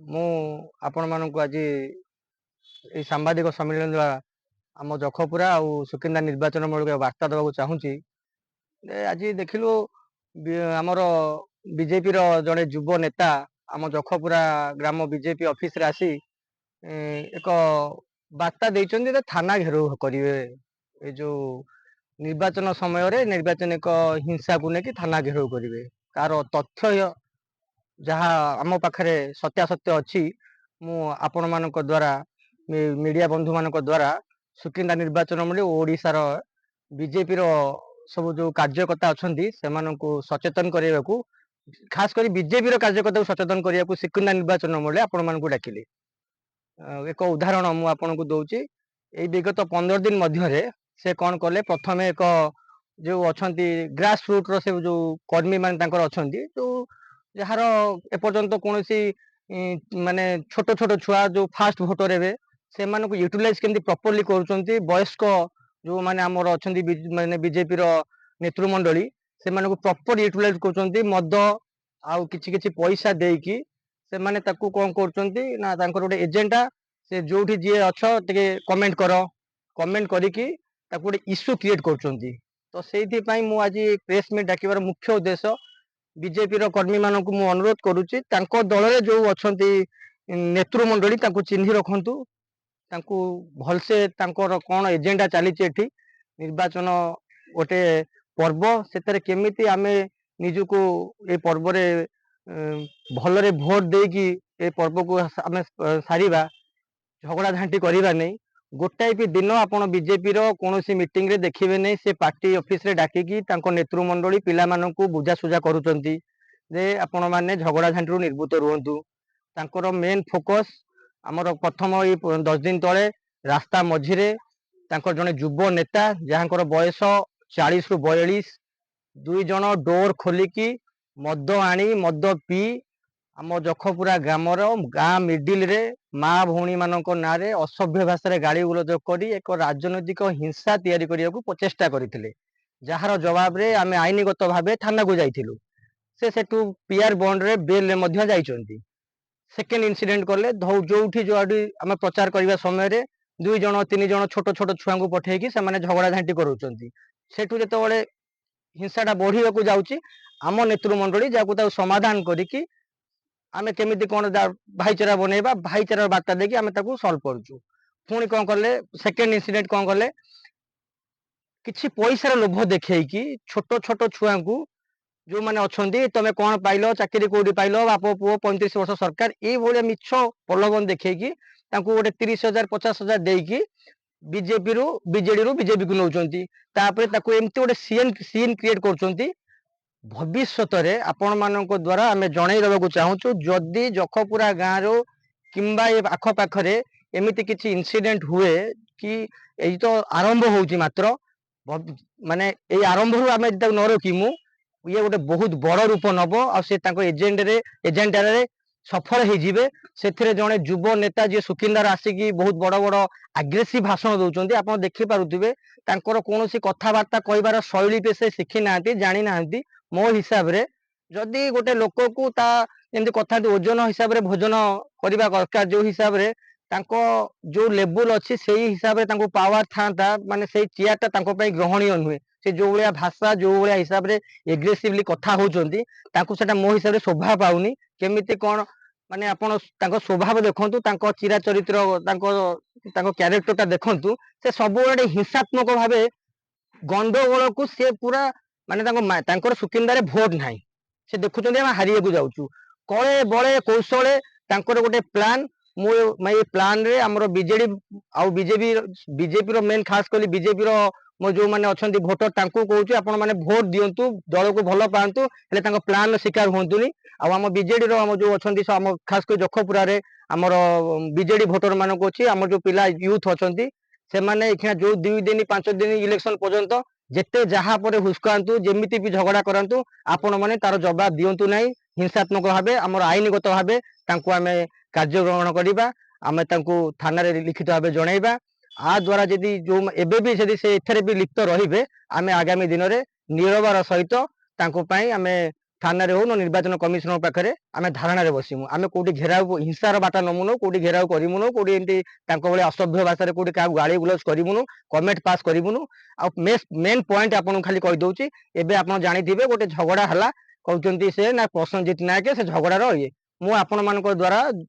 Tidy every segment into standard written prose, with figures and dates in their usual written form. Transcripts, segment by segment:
ମୁଁ ଆପଣମାନଙ୍କୁ ଆଜି ଏଇ ସାମ୍ବାଦିକ ସମ୍ମିଳନୀ ଦ୍ୱାରା ଆମ ଯଖପୁରା ଆଉ ସୁକିନ୍ଦା ନିର୍ବାଚନ ମୂଳକ ବାର୍ତ୍ତା ଦେବାକୁ ଚାହୁଁଛି। ଆଜି ଦେଖିଲୁ ଆମର ବିଜେପିର ଜଣେ ଯୁବ ନେତା ଆମ ଯଖପୁରା ଗ୍ରାମ ବିଜେପି ଅଫିସରେ ଆସି ଏକ ବାର୍ତ୍ତା ଦେଇଛନ୍ତି ଯେ ଥାନା ଘେରାଉ କରିବେ। ଏ ଯୋଉ ନିର୍ବାଚନ ସମୟରେ ନିର୍ବାଚନିକ ହିଂସାକୁ ନେଇକି ଥାନା ଘେରାଉ କରିବେ। ତାର ତଥ୍ୟ ଯାହା ଆମ ପାଖରେ ସତ୍ୟାସତ୍ୟ ଅଛି, ମୁଁ ଆପଣମାନଙ୍କ ଦ୍ୱାରା ମିଡ଼ିଆ ବନ୍ଧୁମାନଙ୍କ ଦ୍ୱାରା ସୁକିନ୍ଦା ନିର୍ବାଚନ ମଣ୍ଡଳୀ ଓ ଓଡ଼ିଶାର ବିଜେପିର ସବୁ ଯେଉଁ କାର୍ଯ୍ୟକର୍ତ୍ତା ଅଛନ୍ତି ସେମାନଙ୍କୁ ସଚେତନ କରିବାକୁ, ଖାସ କରି ବିଜେପିର କାର୍ଯ୍ୟକର୍ତ୍ତାକୁ ସଚେତନ କରିବାକୁ ସୁକିନ୍ଦା ନିର୍ବାଚନ ମଣ୍ଡଳୀ ଆପଣମାନଙ୍କୁ ଡାକିଲି। ଏକ ଉଦାହରଣ ମୁଁ ଆପଣଙ୍କୁ ଦଉଛି। ଏଇ ବିଗତ 15 ଦିନ ମଧ୍ୟରେ ସେ କ'ଣ କଲେ, ପ୍ରଥମେ ଏକ ଯେଉଁ ଅଛନ୍ତି ଗ୍ରାସ ରୁଟ୍ର ସେ ଯେଉଁ କର୍ମୀମାନେ ତାଙ୍କର ଅଛନ୍ତି, ଯେଉଁ ଯାହାର ଏପର୍ଯ୍ୟନ୍ତ କୌଣସି ମାନେ ଛୋଟ ଛୋଟ ଛୁଆ ଯେଉଁ ଫାଷ୍ଟ ଭୋଟର ହେବେ ସେମାନଙ୍କୁ ୟୁଟିଲାଇଜ କେମିତି ପ୍ରପରଲି କରୁଛନ୍ତି। ବୟସ୍କ ଯେଉଁମାନେ ଆମର ଅଛନ୍ତି ମାନେ ବିଜେପିର ନେତୃମଣ୍ଡଳୀ ସେମାନଙ୍କୁ ପ୍ରପର ୟୁଟିଲାଇଜ କରୁଛନ୍ତି। ମଦ ଆଉ କିଛି କିଛି ପଇସା ଦେଇକି ସେମାନେ ତାକୁ କ'ଣ କରୁଛନ୍ତି ନା ତାଙ୍କର ଗୋଟେ ଏଜେଣ୍ଡା, ସେ ଯୋଉଠି ଯିଏ ଅଛ ଟିକେ କମେଣ୍ଟ କର, କମେଣ୍ଟ କରିକି ତାକୁ ଗୋଟେ ଇସ୍ୟୁ କ୍ରିଏଟ କରୁଛନ୍ତି। ତ ସେଇଥିପାଇଁ ମୁଁ ଆଜି ପ୍ରେସ୍ ମିଟ୍ ଡାକିବାର ମୁଖ୍ୟ ଉଦ୍ଦେଶ୍ୟ, ବିଜେପିର କର୍ମୀମାନଙ୍କୁ ମୁଁ ଅନୁରୋଧ କରୁଛି ତାଙ୍କ ଦଳରେ ଯେଉଁ ଅଛନ୍ତି ନେତୃମଣ୍ଡଳୀ ତାଙ୍କୁ ଚିହ୍ନି ରଖନ୍ତୁ, ତାଙ୍କୁ ଭଲସେ ତାଙ୍କର କ'ଣ ଏଜେଣ୍ଡା ଚାଲିଛି। ଏଠି ନିର୍ବାଚନ ଗୋଟେ ପର୍ବ, ସେଥିରେ କେମିତି ଆମେ ନିଜକୁ ଏ ପର୍ବରେ ଭଲରେ ଭୋଟ ଦେଇକି ଏ ପର୍ବକୁ ଆମେ ସାରିବା, ଝଗଡ଼ା ଝାଣ୍ଟି କରିବା ନାହିଁ। ଗୋଟାଏ ବି ଦିନ ଆପଣ ବିଜେପିର କୌଣସି ମିଟିଂରେ ଦେଖିବେ ନାହିଁ ସେ ପାର୍ଟି ଅଫିସରେ ଡାକିକି ତାଙ୍କ ନେତୃମଣ୍ଡଳୀ ପିଲାମାନଙ୍କୁ ବୁଝାସୁଝା କରୁଛନ୍ତି ଯେ ଆପଣମାନେ ଝଗଡ଼ା ଝାଣ୍ଟିରୁ ନିର୍ଭୂତ ରୁହନ୍ତୁ। ତାଙ୍କର ମେନ୍ ଫୋକସ୍ ଆମର ପ୍ରଥମ ଏଇ 10 ଦିନ ତଳେ ରାସ୍ତା ମଝିରେ ତାଙ୍କର ଜଣେ ଯୁବ ନେତା ଯାହାଙ୍କର ବୟସ 40 ରୁ 42, 2 ଜଣ ଡୋର ଖୋଲିକି ମଦ ଆଣି ମଦ ପିଇ ଆମ ଯଖପୁରା ଗ୍ରାମର ଗାଁ ମିଡିଲରେ ମା ଭଉଣୀ ମାନଙ୍କ ନାଁରେ ଅସଭ୍ୟ ଭାଷାରେ ଗାଳି ଗୁଲଜ କରି ଏକ ରାଜନୈତିକ ହିଂସା ତିଆରି କରିବାକୁ ପ୍ରଚେଷ୍ଟା କରିଥିଲେ, ଯାହାର ଜବାବରେ ଆମେ ଆଇନଗତ ଭାବେ ଥାନାକୁ ଯାଇଥିଲୁ। ସେ ସେଠୁ ପିଆର ବଣ୍ଡରେ ବେଲରେ ମଧ୍ୟ ଯାଇଛନ୍ତି। ସେକେଣ୍ଡ ଇନସିଡେଣ୍ଟ କଲେ ଯୋଉଠି ଯୋଉଠି ଆମେ ପ୍ରଚାର କରିବା ସମୟରେ 2 ଜଣ 3 ଜଣ ଛୋଟ ଛୋଟ ଛୁଆଙ୍କୁ ପଠେଇକି ସେମାନେ ଝଗଡ଼ା ଝାଣ୍ଟି କରୁଛନ୍ତି। ସେଠୁ ଯେତେବେଳେ ହିଂସାଟା ବଢିବାକୁ ଯାଉଛି, ଆମ ନେତୃମଣ୍ଡଳୀ ଯାହାକୁ ତାକୁ ସମାଧାନ କରିକି ଆମେ କେମିତି କ'ଣ ଭାଇଚାରା ବନେଇବା, ଭାଇଚାରାର ବାର୍ତ୍ତା ଦେଇକି ଆମେ ତାକୁ ସଲ୍ଭ କରୁଛୁ। ପୁଣି କ'ଣ କଲେ, ସେକେଣ୍ଡ ଇନସିଡେଣ୍ଟ କ'ଣ କଲେ, କିଛି ପଇସାର ଲୋଭ ଦେଖେଇକି ଛୋଟ ଛୋଟ ଛୁଆଙ୍କୁ ଯେଉଁମାନେ ଅଛନ୍ତି ତମେ କ'ଣ ପାଇଲ, ଚାକିରି କୋଉଠି ପାଇଲ, ବାପ ପୁଅ 35 ବର୍ଷ ସରକାର, ଏଇଭଳିଆ ମିଛ ପ୍ରଲୋଭନ ଦେଖେଇକି ତାଙ୍କୁ ଗୋଟେ 30,000 50,000 ଦେଇକି ବିଜେପିରୁ ବିଜେଡିରୁ ବିଜେପିକୁ ନେଉଛନ୍ତି। ତାପରେ ତାକୁ ଏମିତି ଗୋଟେ ସିନ୍ କ୍ରିଏଟ କରୁଛନ୍ତି। ଭବିଷ୍ୟତରେ ଆପଣମାନଙ୍କ ଦ୍ୱାରା ଆମେ ଜଣେଇ ଦେବାକୁ ଚାହୁଁଛୁ, ଯଦି ଯଖପୁରା ଗାଁରୁ କିମ୍ବା ଏ ଆଖପାଖରେ ଏମିତି କିଛି ଇନସିଡେଣ୍ଟ ହୁଏ କି, ଏଇ ତ ଆରମ୍ଭ ହେଉଛି ମାତ୍ର, ମାନେ ଏଇ ଆରମ୍ଭରୁ ଆମେ ତାକୁ ନ ରୋକିମୁ, ଇଏ ଗୋଟେ ବହୁତ ବଡ଼ ରୂପ ନେବ ଆଉ ସେ ତାଙ୍କ ଏଜେଣ୍ଡାରେ ସଫଳ ହେଇଯିବେ। ସେଥିରେ ଜଣେ ଯୁବ ନେତା ଯିଏ ସୁକିନ୍ଦାର ଆସିକି ବହୁତ ବଡ଼ ବଡ଼ ଆଗ୍ରେସିଭ ଭାଷଣ ଦଉଛନ୍ତି, ଆପଣ ଦେଖିପାରୁଥିବେ ତାଙ୍କର କୌଣସି କଥାବାର୍ତ୍ତା କହିବାର ଶୈଳୀ ବି ସେ ଶିଖି ନାହାନ୍ତି, ଜାଣି ନାହାନ୍ତି। ମୋ ହିସାବରେ ଯଦି ଗୋଟେ ଲୋକକୁ ତା ଯେମିତି କଥା ଓଜନ ହିସାବରେ ଭୋଜନ କରିବା ଦରକାର, ଯୋଉ ହିସାବରେ ତାଙ୍କ ଯୋଉ ଲେବୁଲ ଅଛି ସେଇ ହିସାବରେ ତାଙ୍କୁ ପାୱାର ଥାନ୍ତା, ମାନେ ସେଇ ଚେୟାରଟା ତାଙ୍କ ପାଇଁ ଗ୍ରହଣୀୟ ନୁହେଁ। ସେ ଯୋଉ ଭଳିଆ ଭାଷା ଯୋଉ ଭଳିଆ ହିସାବରେ ଏଗ୍ରେସିଭଲି କଥା ହଉଛନ୍ତି, ତାଙ୍କୁ ସେଟା ମୋ ହିସାବରେ ଶୋଭା ପାଉନି। କେମିତି କ'ଣ ମାନେ ଆପଣ ତାଙ୍କ ସ୍ୱଭାବ ଦେଖନ୍ତୁ, ତାଙ୍କ ଚିରାଚରିତ୍ର, ତାଙ୍କ କ୍ୟାରେକ୍ଟରଟା ଦେଖନ୍ତୁ। ସେ ସବୁବେଳେ ହିଂସାତ୍ମକ ଭାବେ ଗଣ୍ଡଗୋଳକୁ ସେ ପୁରା ମାନେ ତାଙ୍କର ସୁକିନ୍ଦାରେ ଭୋଟ ନାହିଁ, ସେ ଦେଖୁଛନ୍ତି ଆମେ ହାରିବାକୁ ଯାଉଛୁ। କଳେ ବଳେ କୌଶଳେ ତାଙ୍କର ଗୋଟେ ପ୍ଲାନ୍। ମୁଁ ଏଇ ପ୍ଲାନରେ ଆମର ବିଜେଡି ଆଉ ବିଜେପିର ମେନ୍ ଖାସ କରି ବିଜେପିର ଯୋଉମାନେ ଅଛନ୍ତି ଭୋଟର ତାଙ୍କୁ କହୁଛି ଆପଣ ମାନେ ଭୋଟ ଦିଅନ୍ତୁ, ଦଳକୁ ଭଲ ପାଆନ୍ତୁ, ହେଲେ ତାଙ୍କ ପ୍ଲାନର ଶିକାର ହୁଅନ୍ତୁନି। ଆଉ ଆମ ବିଜେଡିର ଆମ ଯୋଉ ଅଛନ୍ତି ଆମ ଖାସ କରି ଯଖପୁରାରେ ଆମର ବିଜେଡି ଭୋଟର ମାନଙ୍କୁ ଅଛି, ଆମର ଯୋଉ ପିଲା ୟୁଥ ଅଛନ୍ତି ସେମାନେ ଏଇଖିଣା ଯୋଉ 2 ଦିନ 5 ଦିନ ଇଲେକ୍ସନ ପର୍ଯ୍ୟନ୍ତ ଯେତେ ଯାହା ପରେ ହୁସ୍କାନ୍ତୁ, ଯେମିତି ବି ଝଗଡ଼ା କରନ୍ତୁ, ଆପଣ ମାନେ ତାର ଜବାବ ଦିଅନ୍ତୁ ନାହିଁ ହିଂସାତ୍ମକ ଭାବେ। ଆମର ଆଇନଗତ ଭାବେ ତାଙ୍କୁ ଆମେ କାର୍ଯ୍ୟ ଗ୍ରହଣ କରିବା, ଆମେ ତାଙ୍କୁ ଥାନାରେ ଲିଖିତ ଭାବେ ଜଣେଇବା। ଆ ଦ୍ୱାରା ଯଦି ଯୋଉ ଏବେ ବି ଯଦି ସେ ଏଥିରେ ବି ଲିପ୍ତ ରହିବେ, ଆମେ ଆଗାମୀ ଦିନରେ ନିରବର ସହିତ ତାଙ୍କ ପାଇଁ ଆମେ थाना हो निर्वाचन कमिशनर पाखे आम धारणा बसमु आम कौटी घेराव हिंसार बाटा नमुनु कौटी घेराव करूनु कौटी एमती असभ्य भाषा कौटी क्या गाड़ी गुलज करूनु कमेंट पास करूनु आ मेन पॉइंट आपन खाली कहीदे एवं आप जानी गोटे झगड़ा है कहते से ना प्रसन्नजीत नायक से झगड़ार ये मुझे द्वारा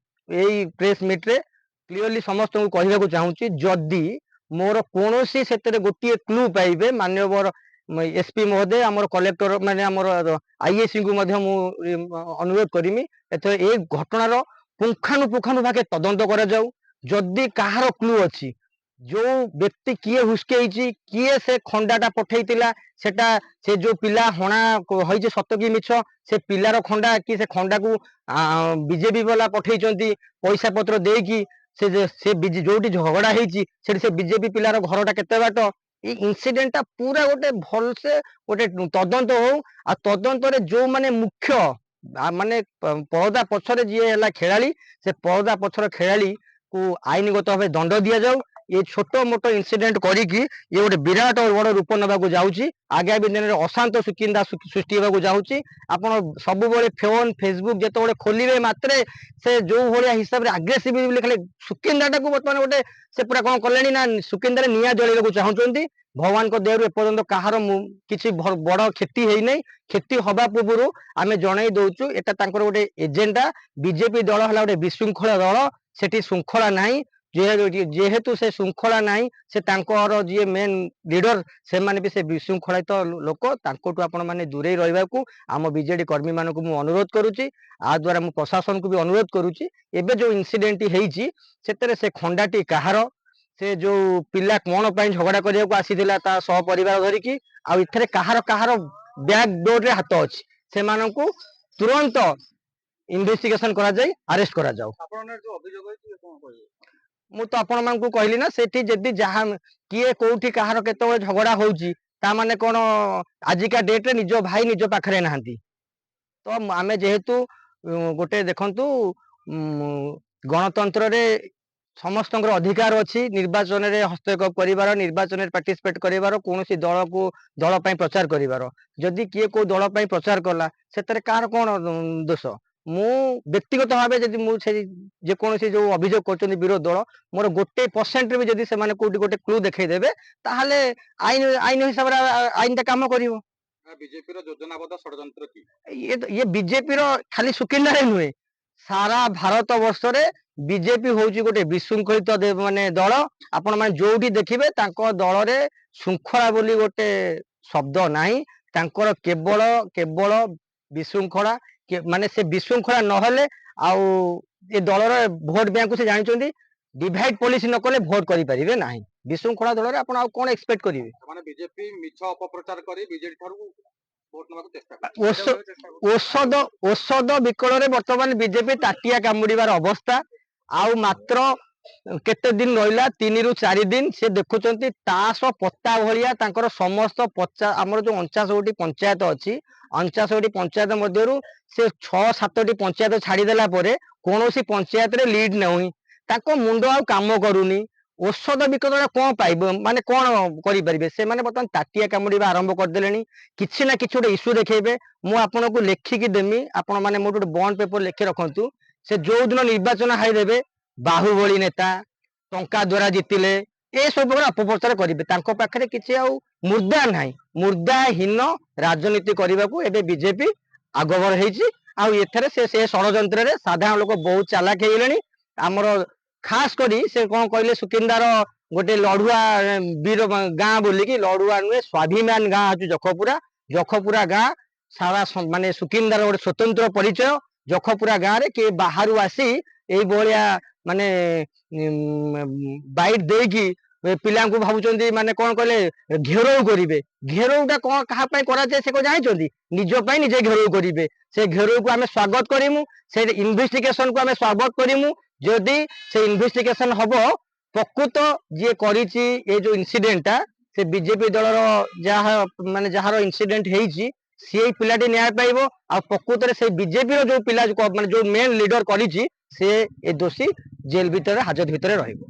यही प्रेस मीट रे क्लीयरली समस्त को कहवाक चाहूँगी जदि मोर कौन से गोटे क्लू पाइबे माननीय एसपी महोदय आमर कलेक्टर माने आमर आईएससी को अनुरोध करमी एथर ए घटनार पुंखानुपुंखानु भागे तदंत करा जाऊ जदि कहार क्लू अच्छी जो व्यक्ति किए हुस्के किए से खंडाटा पठेइतिला सेटा से जो पिला हणा होइजे सत कि मिछ से पिलार खंडा कि से खंडा को बीजेपी वाला पठेइचंती पैसा पत्र देकी से जोटी झगड़ा होइची से बीजेपी पिलार घरटा केते बाट ये इनसीडेंट टा पूरा गोटे भल से गोटे तदंत हो आ तदंत रे जो माने मुख्य माने पर्दा पछरे जी है खेलाड़ी से पर्दा पछर खेलाड़ी को आईनगत भाव दंड दि जाऊ ये छोट मोट इनसीडेंट करिकी ये गोटे विराट और बड़ रूप नवाक जाऊँगी आगामी दिन में अशांत सुकिंदा सृष्टि होगा जाऊँगी आपड़ सब फोन फेसबुक जिते खोलिए मात्रे से जो भाया हिसाब से आग्रेसिव खाली सुकिंदा टाक बर्तमान गोटे से पूरा कौन कले ना सुकिंदा निआ जलैक चाहते भगवान को देहरु एपर्यंत कहार किसी बड़ क्षति है नहीं क्षति हवा पूर्व आम जन दौचु एटा गोटे एजेंडा बीजेपी दल है गोटे विशृंखला दल सेठी श्रृंखला नहीं जेहेतु से श्रृंखला नहीं से जी मेन लीडर से माने भी से विशृंखलित लोक आपण माने दूरे रही आम बीजेडी कर्मी मान को अनुरोध करुच्ची आ द्वारा मु प्रशासन को भी अनुरोध करुच्ची एबे जो इनसीडेंट होईची सेतरे से खंडाटी कहार से जो पिला कौन पर झगड़ा करने को आसीथिला ता सह परिवार धरिकी आ इथरे कहार कहार बैक डोर रे हाथ अछि से मानन को तुरंत इन्वेस्टिगेशन करा जाय अरेस्ट करा जाऊ आपण जो अभियोग होई कोन कहबे मु तो आपण मान को कहली ना सेठी जदी जहां किए कोठी कहार केते झगड़ा होउची ता माने कोन आजिका डेट रे निजो भाई निजो पाखरे नाहंती तो आमे जेहेतु गोटे देखंतु गणतंत्र रे समस्त अधिकार अच्छी निर्वाचन में हस्तक्षेप कर निर्वाचन में पार्टिसिपेट कर कौन दल को दल प्रचार कर जदि किए को दल प्रचार कला से कार कौन दोष मु व्यक्तिगत भाव जब जेकोसी जो अभियोग कर विरोध दल मोर 1% भी जदि से गोटे क्लू देखदेवे ताहले आईन आईन हिसाब से आईन काम कर बीजेपी योजनाबद्ध षड्यंत्र की ये बीजेपी खाली सुकिंदा नुहे सारा भारत वर्ष रे बीजेपी हूँ गोटे विशृंखलित माने दल आपण मैंने जोटी देखिए दल रे श्रृंखला बोली गोटे शब्द नाही केवल केवल विशृंखला माने से विशृंखला नहले आउ ये दल भोट बैंक से जानी डिवाइड पॉलिसी न कले भोट करि परिबे नाही विशृंखला दल रे आपण आ कोन एक्सपेक्ट करिवे माने बीजेपी मिछ अपप्रचार करी बीजेडी थारु औषध औषध विकल रे वर्तमान बीजेपी ताटिया कामुड़ीबार अवस्था आउ मात्र केते दिन रहिला 3 रु 4 दिन से देखुचंती तास पत्ता भलिया तांकर समस्त 50 हमर जो 49 पंचायत अछि 49 पंचायत मध्यरु से 6-7 पंचायत छाड़ी देला परे कोनोसी पंचायत रे लीड नहुई ताको मुंडो आ काम करूनी औषध विकल कौन पाइब माने कौन करें से माने बर्तमान ताटिया कामुड़ा आरंभ करदे किसी ना कि गोटे इश्यू देखेबे मु आपन को लेखिकी देमी आपण माने मोर गोटे बॉन्ड पेपर लिखि रखंतु से जो दिन निर्वाचन हाईदेवे बाहुबली नेता टंका द्वारा जितिले ये सब अपप्रचार करेंगे पाखे किसी मुर्दा ना मुर्दाहीन राजनीति करने को एबे बीजेपी आगभर होती से षड्यंत्र रे साधारण लोक बहुत चालाक हो आमर खास करी से कौन कहले सुकिंदार गोटे लड़ुआ वीर गाँ बोलिकी लड़ुआ नुहे स्वाभिमान गाँ हूँ जखपुरा गाँ सारा माने सुकिंदार गोटे स्वतंत्र परिचय जखपुरा गाँव में किए बाहर आसी या माने बाइट देकी पिला भावुं माने कौन कहले घेराव करेंगे घेरावटा कौन क्या करा से को जानते निजपाई निजे घेराव करेंगे से घेराव को आम स्वागत करूँ से इन्वेस्टिगेशन को आम स्वागत करूँ जदि से इन्वेस्टिगेशन हम प्रकृत जी करी जो इनसीडेंटा से बीजेपी दल जहाँ माने जार इनसीडेंट होती सी पिलाटी न्याय पाइब आ प्रकृत से बीजेपी जो पिला जो मेन लीडर करी से दोषी जेल भितर हाजत भितर रहिबो।